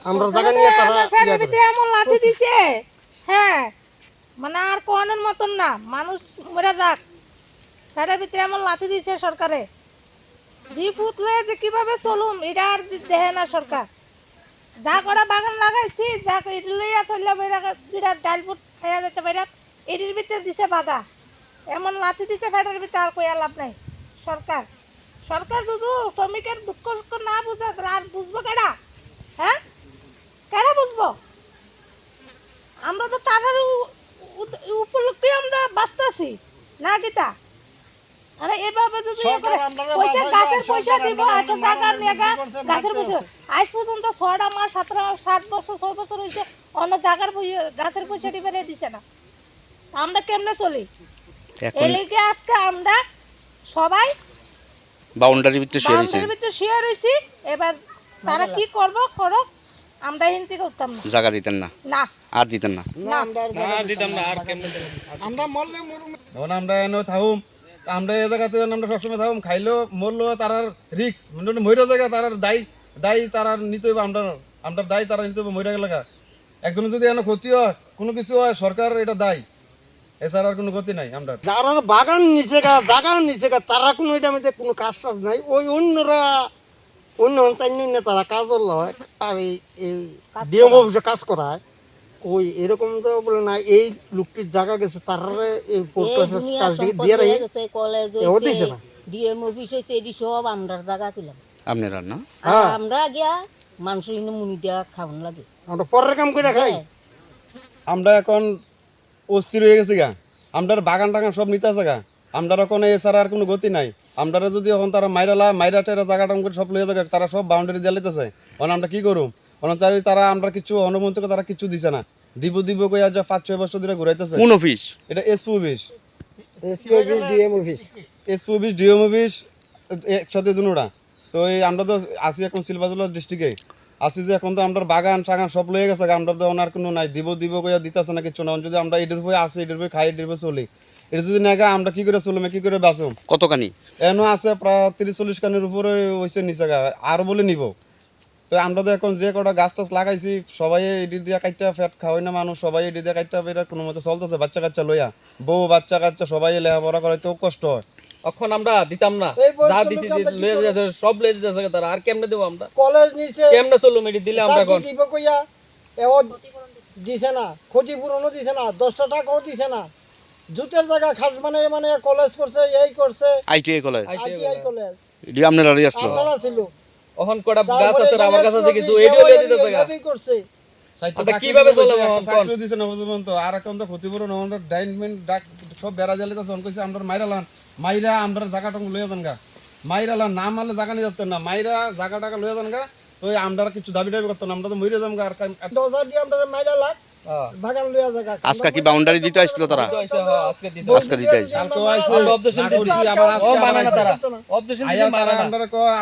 আমরা জায়গা নিয়ে তারা ফেরের ভিতরে এমন লাথি দিছে হ্যাঁ মানে আর কোনের মতন না মানুষ মরে যাক ফেরের ভিতরে এমন লাথি দিছে সরকারে জি ফুটলে যে কিভাবে চলুম এটা আর দেখে না সরকার যা করা বাগান লাগাইছি যা ইডলিয়া চললে বিরাট ডাল ফুট খাইয়া যেতে পারে এটির ভিতরে দিছে বাধা এমন লাথি দিছে ফেরের ভিতরে আর কইয়া লাভ নাই সরকার সরকার যদি শ্রমিকের দুঃখ সুখ না বুঝে তাহলে আর বুঝবো কেডা হ্যাঁ কেডা বুঝবো আমরা তো তাদের উপলক্ষে আমরা বাঁচতেছি না গীতা আরে এভাবে যদি পয়সা গাছের পয়সা দিব আচ্ছা জায়গার নেগা গাছের পয়সা আজ পর্যন্ত 6টা মাস 7 বছর 6 বছর হয়েছে অন্য জায়গার গাছের পয়সা দিবে দিছে না আমরা কেমনে চলি এই লেগে আজকে আমরা সবাই বাউন্ডারির ভিতরে শেয়ার হইছি এবার তারা কি করব করো আমরা হিন্দি করতাম না জায়গা দিতেন না না আর দিতেন না না দিতাম না আর কেমনে আমরা মরলে মরুম এখন আমরা এনে থাকুম আমরা এই জায়গাতে আমরা সবসময় থাকুম খাইলেও মরলো তারার রিক্স মানে মইরা জায়গা তারার দায়ী তারার নিতে হবে আমরা দায়ী তারা নিতে হবে মইরা গেলে একজনের যদি এনে ক্ষতি হয় কোনো কিছু হয় সরকার এটা দায়ী এছাড়া আর কোনো ক্ষতি নাই আমরা যারা বাগান নিচে জায়গা নিচে তারা কোনো এটা মধ্যে কোনো কাজ টাজ নাই ওই অন্যরা অন্য অঞ্চল তারা কাজ হয় আর এই ডিএম অফিসে কাজ করায় ওই এরকম তো বলে না এই লোকটির জায়গা গেছে তারা এই কাজ দিয়ে গেছে কলেজ হইছে ডিএম অফিস হইছে এডি সব আমরার জায়গা কইলাম আপনারা না আমরা গিয়া মানুষের ইনো মুনি দিয়া খাওন লাগে আমরা পরের কাম করে খাই আমরা এখন অস্থির হয়ে গেছি গা আমরা বাগান টাগান সব নিতে আছে গা আমরা এখন এছাড়া আর কোনো গতি নাই আমরা যদি এখন তারা মাইরা টেরা জায়গাটা করে সব লইয়া থাকে তারা সব বাউন্ডারি জ্বালাইতেছে এখন আমরা কি করুম তারা আমরা কিছু অনুমতি তারা কিছু দিছে না দিব কইয়া যা 5-6 বছর ধরে ঘুরাইতেছে কোন অফিস এটা SP office DM office SP office DM office একসাথে দুনোটা তো এই আমরা তো আসি এখন সিলভাজলা ডিস্ট্রিক্টে আসি যে এখন তো আমরা বাগান টাগান সব লয়ে গেছে আমরা তো ওনার কোনো নাই দিব কইয়া দিতেছে না কিছু না যদি আমরা এটার বই আসি এটার বই খাই এটার বই চলি এটা যদি না আমরা কি করে চলুম কি করে বাঁচুম কতখানি এনো আছে প্রায় 30-40 কানের উপরে হয়েছে নিচে আর বলে নিব তো আমরা তো এখন যে কটা গাছ টাছ লাগাইছি সবাই এডি দিয়া কাটটা ফ্যাট খাওয়াই না মানুষ সবাই এডি দিয়া কাটটা বেরা কোনো মতে চলতেছে বাচ্চা কাচ্চা লইয়া বউ বাচ্চা কাচ্চা সবাই লেখাপড়া করাইতেও কষ্ট হয় এখন আমরা দিতাম না যা দিছি লয়ে যাচ্ছে সব লয়ে যাচ্ছে তারা আর কেমনে দেব আমরা কলেজ নিচে কেমনে চলুম এটি দিলে আমরা এখন দিব কইয়া এও দিছে না ক্ষতিপূরণও দিছে না 10 টাকাও দিছে না জুতের জায়গা খাস মানে কলেজ করছে এই করছে আইটিআই কলেজ কলেজ আপনারা আসলো আপনারা ছিল এখন কোটা গাছ আছে আমার কাছে আছে কিছু এডিও লয়ে দিতে জায়গা করছে আমরা কিভাবে চলব এখন চাকরি দিছে না বুঝুন তো আর এখন তো ক্ষতিপূরণ আমরা ডাইনমেন্ট ডাক সব বেড়া জ্বালাইতেছে অন কইছে আমরা মাইরা আমরা জায়গাটা লইয়া যান গা মাইরালান নাম আলে জায়গা নিয়ে যাতেন না মাইরা জায়গাটাকে লইয়া যান গা তো আমরা কিছু দাবি করতাম না আমরা তো মইরে যাম গা আর 10,000 দিয়ে আমরা মাইরা লাগ বাগান লইয়া জায়গা আজকে কি বাউন্ডারি দিতে আসলো তারা আজকে দিতে আইছে কালকে আইছে অবজেকশন দিছি আবার আজকে মানে না তারা অবজেকশন দিছি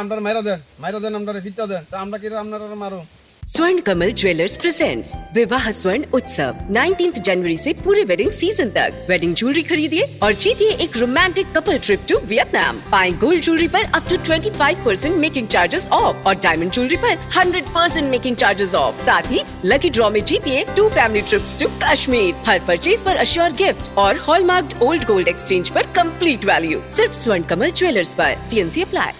আমরা মাইরা দেন আমরা ফিটটা দেন তা আমরা কি আপনারা মারো स्वर्ण कमल ज्वेलर्स प्रेजेंट्स विवाह स्वर्ण उत्सव 19 जनवरी से पूरे वेडिंग सीजन तक वेडिंग ज्वेलरी खरीदिए और जीतिए एक romantic couple trip to Vietnam. पाएं गोल्ड ज्वेलरी पर up to 25% making charges off और डायमंड ज्वेलरी पर 100% मेकिंग चार्जेस ऑफ। साथ ही लकी ड्रॉ में जीतिए 2 फैमिली ट्रिप्स टू कश्मीर। हर परचेज पर अश्योर गिफ्ट और हॉलमार्क्ड ओल्ड गोल्ड एक्सचेंज पर कंप्लीट वैल्यू सिर्फ स्वर्ण कमल ज्वेलर्स पर। TNC apply.